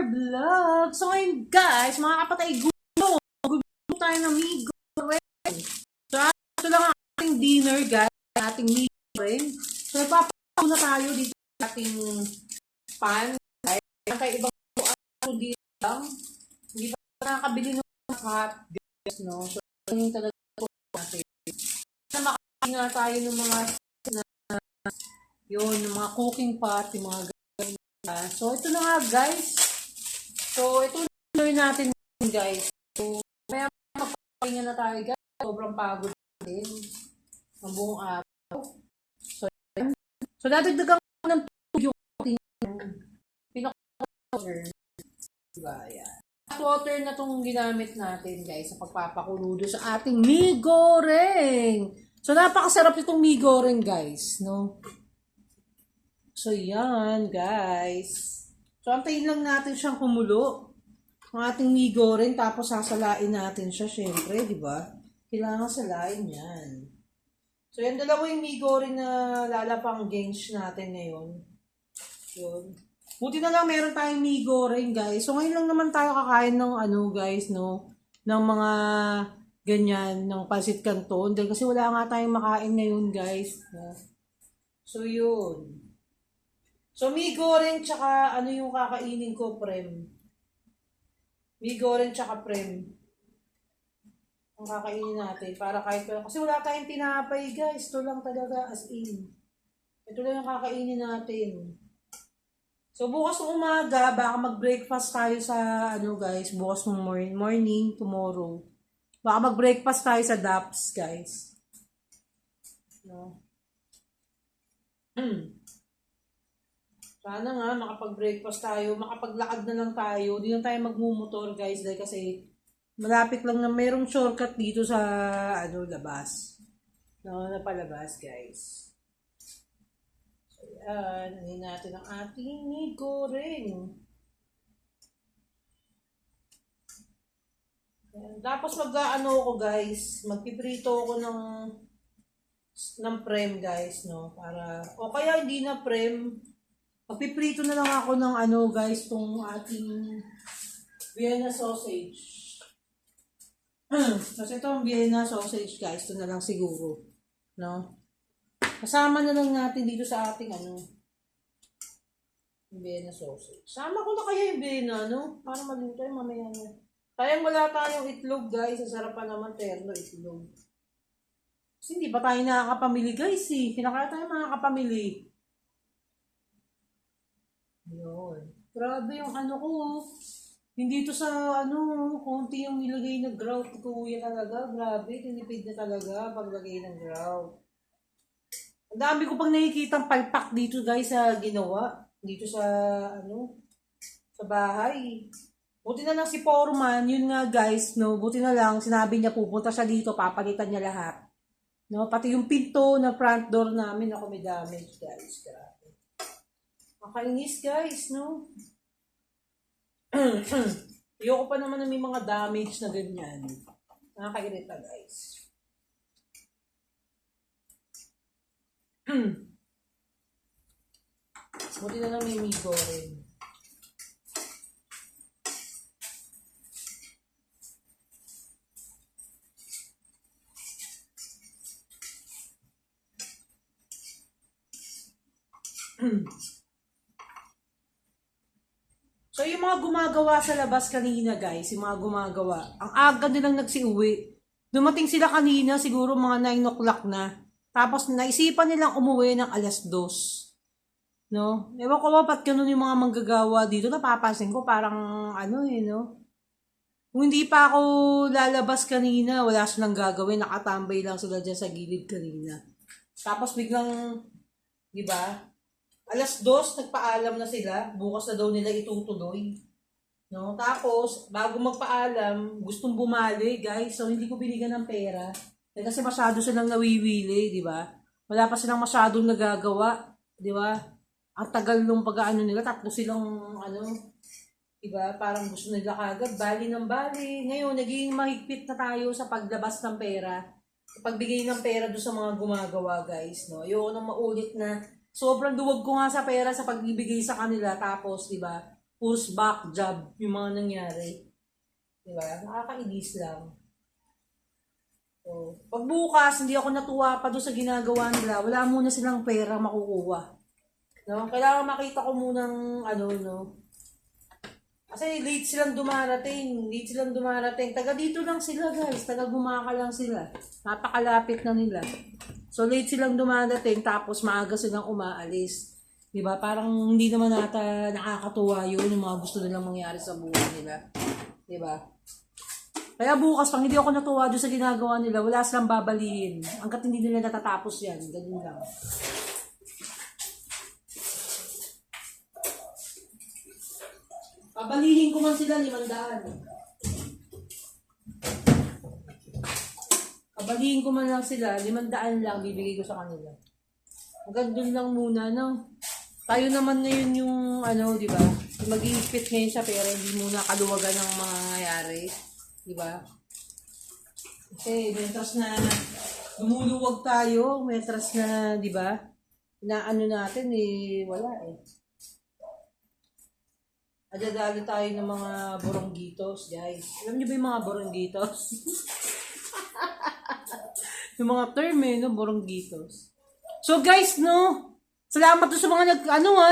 vlog. So ngayon guys, mga kapatay, gulo tayo ng migo rin. So ito lang ang ating dinner guys, ating migo rin. So nagpapakulo na tayo dito sa ating pan. Kaya ibang dito lang. Hindi pa nakakabili ng hot guys, no? So yung talaga natin. Na makakain nga tayo ng mga yun, yung mga cooking pot, yung mga ganyan. So, ito na nga guys. So, ito na natin guys. So, may magpapahinga na tayo guys. Sobrang pagod din ang buong araw. So, dadagdagan ko ng tubig yung pinaka-water. Diba? Yan. Water na itong ginamit natin guys sa pagpapakulo sa ating mi goreng. So, napakasarap itong mi goreng guys. No? So, yan, guys. So, antayin lang natin siyang kumulo. Ang ating mi goreng, tapos sasalain natin siya, syempre, di ba? Kailangan salain yan. So, yan, dalawa yung mi goreng na lalapang gange natin ngayon. Yun. Buti na lang meron tayong mi goreng, guys. So, ngayon lang naman tayo kakain ng, guys, no? Ng mga ganyan, ng pansit canton. Dahil kasi wala nga tayong makain ngayon, guys. No? So, yun. So, mi goreng tsaka ano yung kakainin ko, prem. Mi goreng tsaka prem. Ang kakainin natin para kahit kasi wala tayong tinapay, guys. Ito lang talaga as in. Ito lang yung kakainin natin. So, bukas ng umaga, baka mag-breakfast tayo sa guys. Bukas ng morning, tomorrow. Baka mag-breakfast tayo sa Daps, guys. No? Sana nga, makapag-breakfast tayo, makapaglakad na lang tayo. Di lang tayo magmumotor, guys, dahil kasi malapit lang na mayroong shortcut dito sa, labas. No, napalabas, guys. So, yan. Hindi natin ang ating mi goreng. Yan. Tapos ko, guys, magpiprito ko ng prem, guys, no? Para, o kaya hindi na prem, magpiprito na lang ako ng guys, tong ating Vienna sausage. Kasi itong Vienna sausage, guys, ito na lang siguro. No? Kasama na lang natin dito sa ating Vienna sausage. Sama ko na kaya yung Vienna, no? Para maluto yung mamaya na. Sayang wala tayong itlog, guys. Sasarap pa naman terno itlog. Kasi hindi pa tayo nakakapamili, guys, eh. Kinakaya tayo makakapamili. Yun. Grabe yung ko. Hindi to sa konti yung nilagay na grout ko. Yan talaga. Grabe. Tinipid na talaga paglagay ng grout. Ang dami ko pang nakikitang palpak dito guys sa ginawa. Dito sa sa bahay. Buti na lang si Foreman. Yun nga guys. No? Buti na lang sinabi niya pupunta siya dito. Papalitan niya lahat. No? Pati yung pinto na front door namin may damage guys. Grabe. Makainis guys, no? Ayoko pa naman na may mga damage na ganyan. Nakakairita guys. Buti na lang may mi goreng. So, yung mga gumagawa sa labas kanina, guys, yung mga gumagawa, ang aga nilang nagsiuwi. Dumating sila kanina, siguro mga 9 o'clock na. Tapos, naisipan nilang umuwi ng 2:00. No? Ewan ko ba, ba't ganun yung mga manggagawa dito? Napapansin ko, parang, no? Kung hindi pa ako lalabas kanina, wala silang gagawin. Nakatambay lang sila dyan sa gilid kanina. Tapos, biglang, di ba? 2:00, nagpaalam na sila. Bukas na daw nila itutuloy. No? Tapos, bago magpaalam, gustong bumali, guys. So, hindi ko binigyan ng pera. Kasi masyado silang nawiwili, di ba? Wala pa silang masyadong nagagawa. Di ba? Ang tagal nung pag-ano nila. Tatlo silang, di ba? Parang gusto nila kagad. Bali ng bali. Ngayon, naging mahigpit na tayo sa paglabas ng pera. Pagbigay ng pera doon sa mga gumagawa, guys. No? Ayoko nang maulit na sobrang duwag ko nga sa pera sa pagbibigay sa kanila. Tapos, di ba, push back job yung mga nangyari. Diba? Nakakainis lang. So, pag bukas, hindi ako natuwa pa doon sa ginagawa nila, wala muna silang pera makukuha. No? Kailangan makita ko munang no? Kasi late silang dumarating. Taga dito lang sila guys, taga Gumaka lang sila. Napakalapit na nila. So late silang dumarating tapos maaga silang umaalis. Diba? Parang hindi naman nakakatuwa yun yung mga gusto nilang mangyari sa buhay nila. Diba? Kaya bukas, pang hindi ako natuwa doon sa ginagawa nila, wala silang babalihin. Hanggat hindi nila natatapos yan. Ganun lang. Babalihin ko man sila 500. Babalihin ko man lang sila, 500 lang bibigay ko sa kanila. Hanggang doon lang muna, no? Tayo naman ngayon yung, di ba? Mag-iipit ngayon siya, pero hindi muna kaluwagan ng mga nangyayari. Di ba? Kasi, mentras na lumuluwag tayo, mentras na, di ba? Natin, wala Adadali tayo ng mga boronggitos, guys. Alam niyo ba yung mga boronggitos? Yung mga term no? Boronggitos. So, guys, no? Salamat to sa mga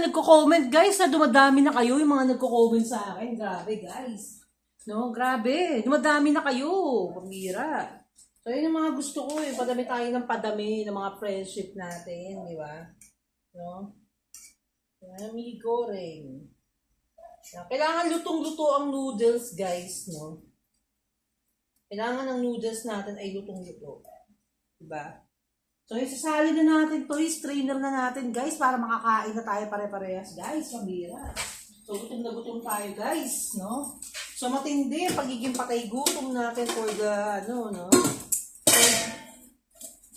nagko-comment, guys, na dumadami na kayo, yung mga nagko-comment sa akin. Grabe, guys. No? Grabe. Dumadami na kayo. Pambira. So, yun yung mga gusto ko, Padami tayo ng padami ng mga friendship natin, di ba? No? Yan, may goreng. Kailangan lutong-luto ang noodles, guys, no? Kailangan ang noodles natin ay lutong-luto. Diba? So, isasali na natin to, strainer na natin, guys, para makakain na tayo pare-parehas, guys. Pambira. So, gutom na gutom tayo, guys, no? So, matindi, pagiging patay gutom natin for the, no?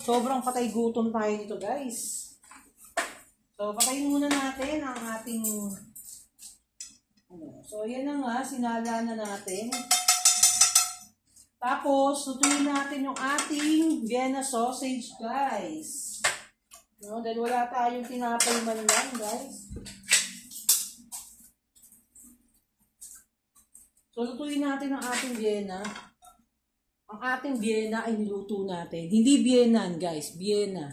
So, sobrang patay gutom tayo dito, guys. So, patayin muna natin ang ating so, yan na nga, sinala na natin. Tapos, tutuloy natin yung ating Vienna sausage, guys. No, dahil wala tayong tinapay man lang, guys. So, lutuin natin ang ating Vienna. Ang ating Vienna ay niluto natin. Hindi Viennan, guys. Vienna.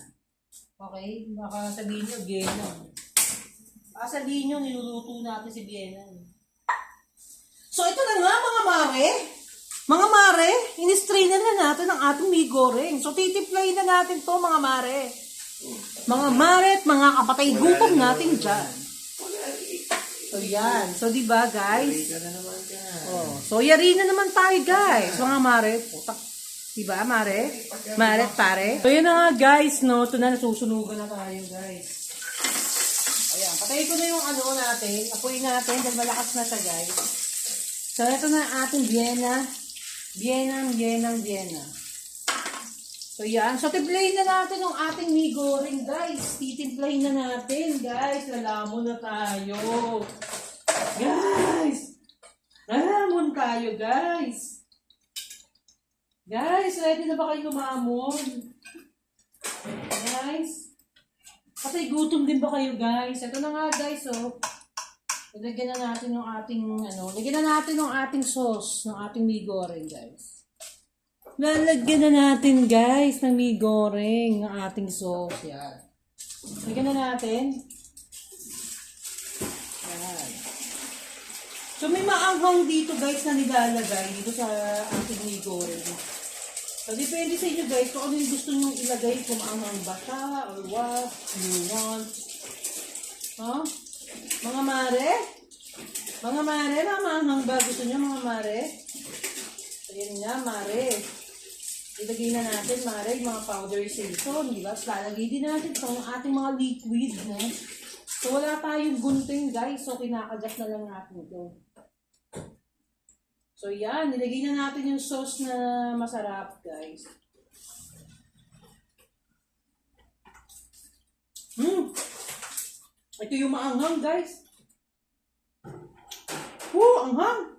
Okay? Baka sabihin nyo, Vienna. Baka sabihin nyo, niluluto natin si Vienna. So, ito na nga, mga mare. Mga mare, in-strainer na natin ang ating mee goreng. So, titiplayin na natin to mga mare. Mga mare at mga kapatay gutom natin dyan. So, yan. So, diba, guys? Oh, so, yari na naman tayo, guys. Mga mare. Putak. Diba, mare? Mare at pare. So, yun na nga, guys, no? Ito na, nasusunugan na tayo, guys. Ayan, patay ko na yung natin. Apoy natin, dahil malakas na siya, guys. So, ito na ating Vienna. Vienna. So, yan. So, timplahin na natin yung ating mee goreng, guys. Titimplahin na natin, guys. Lalamon na tayo. Guys! Lalamon tayo, guys. Guys, ready na ba kayo lumamon? Guys? Kasi gutom din ba kayo, guys? Ito na nga, guys, oh. Lagyan na natin yung ating, lagyan na natin yung ating sauce, ng ating mee goreng, guys. Lalagyan na natin, guys, ng mee goreng, ng ating sauce, yan. Lagyan na natin. Yan. So, may maanghang dito, guys, na nilalagay dito sa ating mee goreng. So, depende sa inyo, guys, kung ano yung gusto nyo ilagay, kung maanghang ba siya, or what you want. Huh? Mga mare? Mga mare, mamanghang ba? Gusto niyo mga mare? Ayan nga, mare. Ilagay na natin, mare, yung mga powder season, di ba? So, lalagay din natin itong ating mga liquid, no? So, wala tayong gunting, guys. So, kinakagat na lang natin ito. So, yan. Nilagay na natin yung sauce na masarap, guys. Ito yung maanghang, guys. Anghang.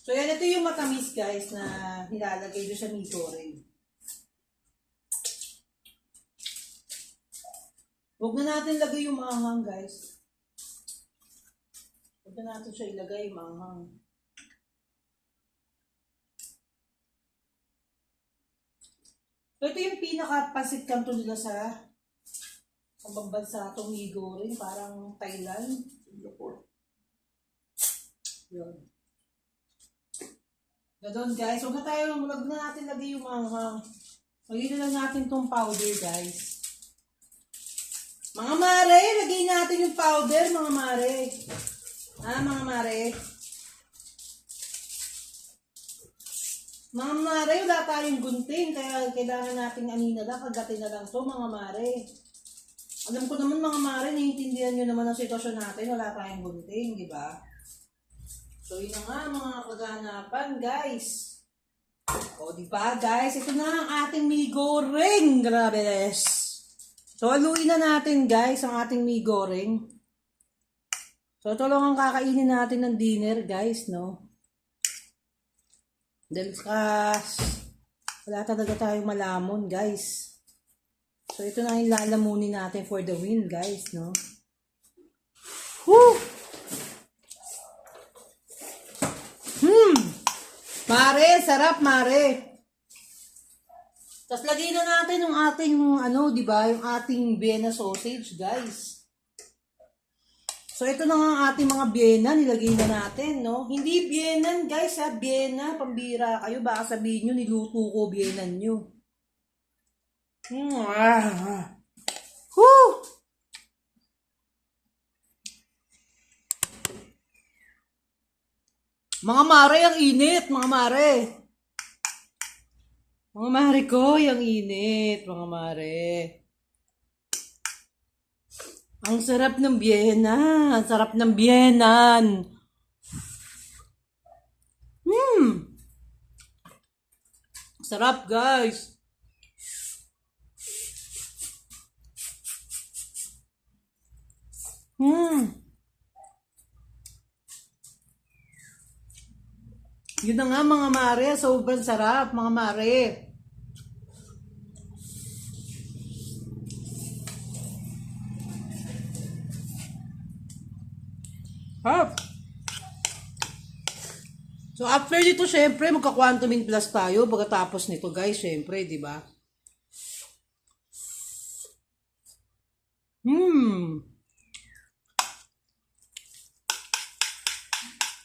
So, yan. Ito yung matamis, guys, na nilalagay doon sa mee goreng. Huwag na natin lagay yung maanghang, guys. Huwag na natin siya ilagay, maanghang. So, ito yung pinaka-pasit kanto nila sa bansa itong Migo rin. Parang Thailand. Singapore. Yun. Ganun, guys. Huwag na natin lagay yung maanghang. Lagyan na lang natin itong powder, guys. Mga mare, lagay natin yung powder, mga mare. Mga mare. Mga mare, wala tayong gunting. Kaya kailangan natin anina lang, kagatin na lang to, mga mare. Alam ko naman, mga mare, naiintindihan nyo naman ang sitwasyon natin. Wala tayong gunting, di ba? So, yun na nga, mga kaganapan, guys. O, di ba, guys? Ito na ang ating mee goreng. Grabe. So, haluin na natin, guys, ang ating mee goreng. So, ito lang ang kakainin natin ng dinner, guys, no? Dahil wala talaga tayong malamon, guys. So, ito na yung lalamunin natin for the win, guys, no? Woo! Mare, sarap, mare. Tapos, lagay na natin yung ating, di ba, yung ating Vienna sausage, guys. So, ito na nga ang ating mga Vienna, nilagay na natin, no? Hindi Vienna, guys, ha? Vienna, pambira kayo. Baka sabihin nyo, niluto ko Vienna nyo. Woo! Mga mare, ang init, mga mare. Mga mare ko, ang init, mga mare. Ang sarap ng Vienna. Ang sarap ng Viennan. Sarap, guys. Yun na nga, mga mare. Sobrang sarap, mga mare. Harap. So, after dito, syempre, magka-quantum plus tayo pagkatapos nito, guys. Syempre, di ba?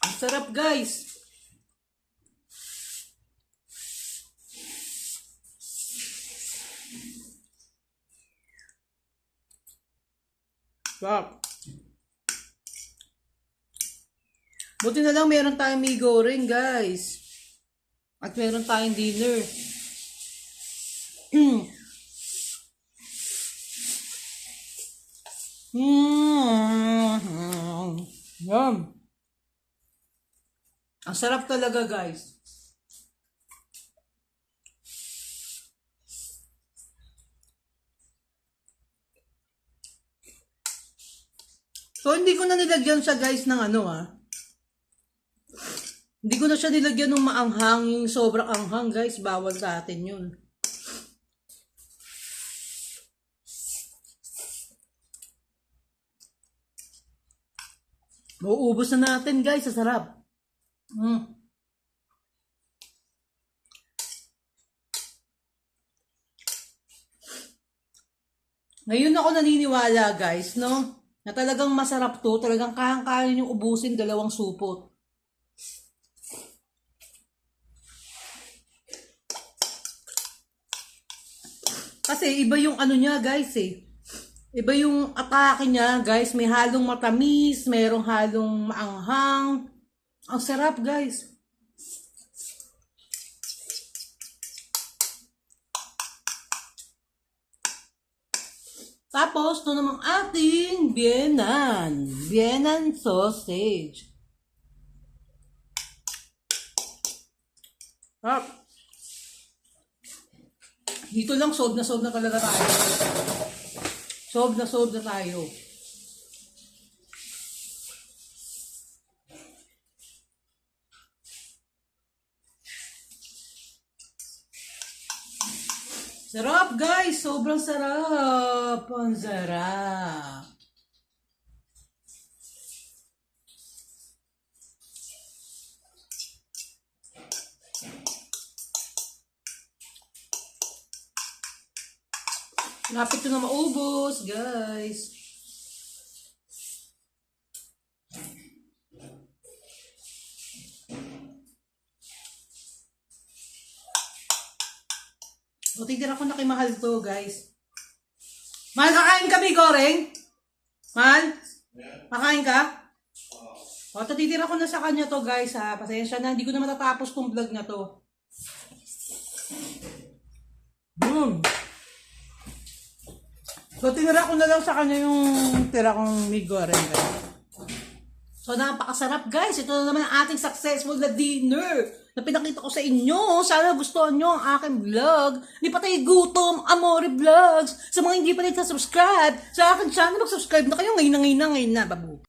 Ang sarap, guys. Sarap. Buti na lang meron tayong mee goreng, guys. At meron tayong dinner. Yum. Ang sarap talaga, guys. So, hindi ko na nilagyan siya, guys, ng Hindi ko na siya nilagyan ng maanghang, yung sobrang anghang, guys. Bawal sa atin yun. Mauubos na natin, guys. Sa sarap. Ngayon ako naniniwala, guys, no? Na talagang masarap to. Talagang kayang-kaya yung ubusin 2 supot. Kasi iba yung niya, guys, eh. Iba yung atake niya, guys. May halong matamis, mayroong halong maanghang. Ang sarap, guys. Tapos, ito namang ating Viennan sausage. Dito lang, sold na talaga tayo. Sold na tayo. Sarap guys! Sobrang sarap! Ang sarap! Lapit ko na maubos, guys. O, titira ko na kay Mahal to, guys. Mahal, kakain kami, goreng? Mahal? Kakain ka? O, titira ko na sa kanya to, guys, ha. Pasensya na, hindi ko na matatapos tong vlog na to. So, tinira ko na lang sa kanya yung tira kong may goreng, guys. So, napakasarap, guys. Ito na naman ang ating successful na dinner na pinakita ko sa inyo. Sana gustuhan nyo ang aking vlog. Hindi pa tayo gutom, Amore Vlogs. Sa mga hindi pa rin subscribe sa aking channel, mag-subscribe na kayo ngayon na, babu.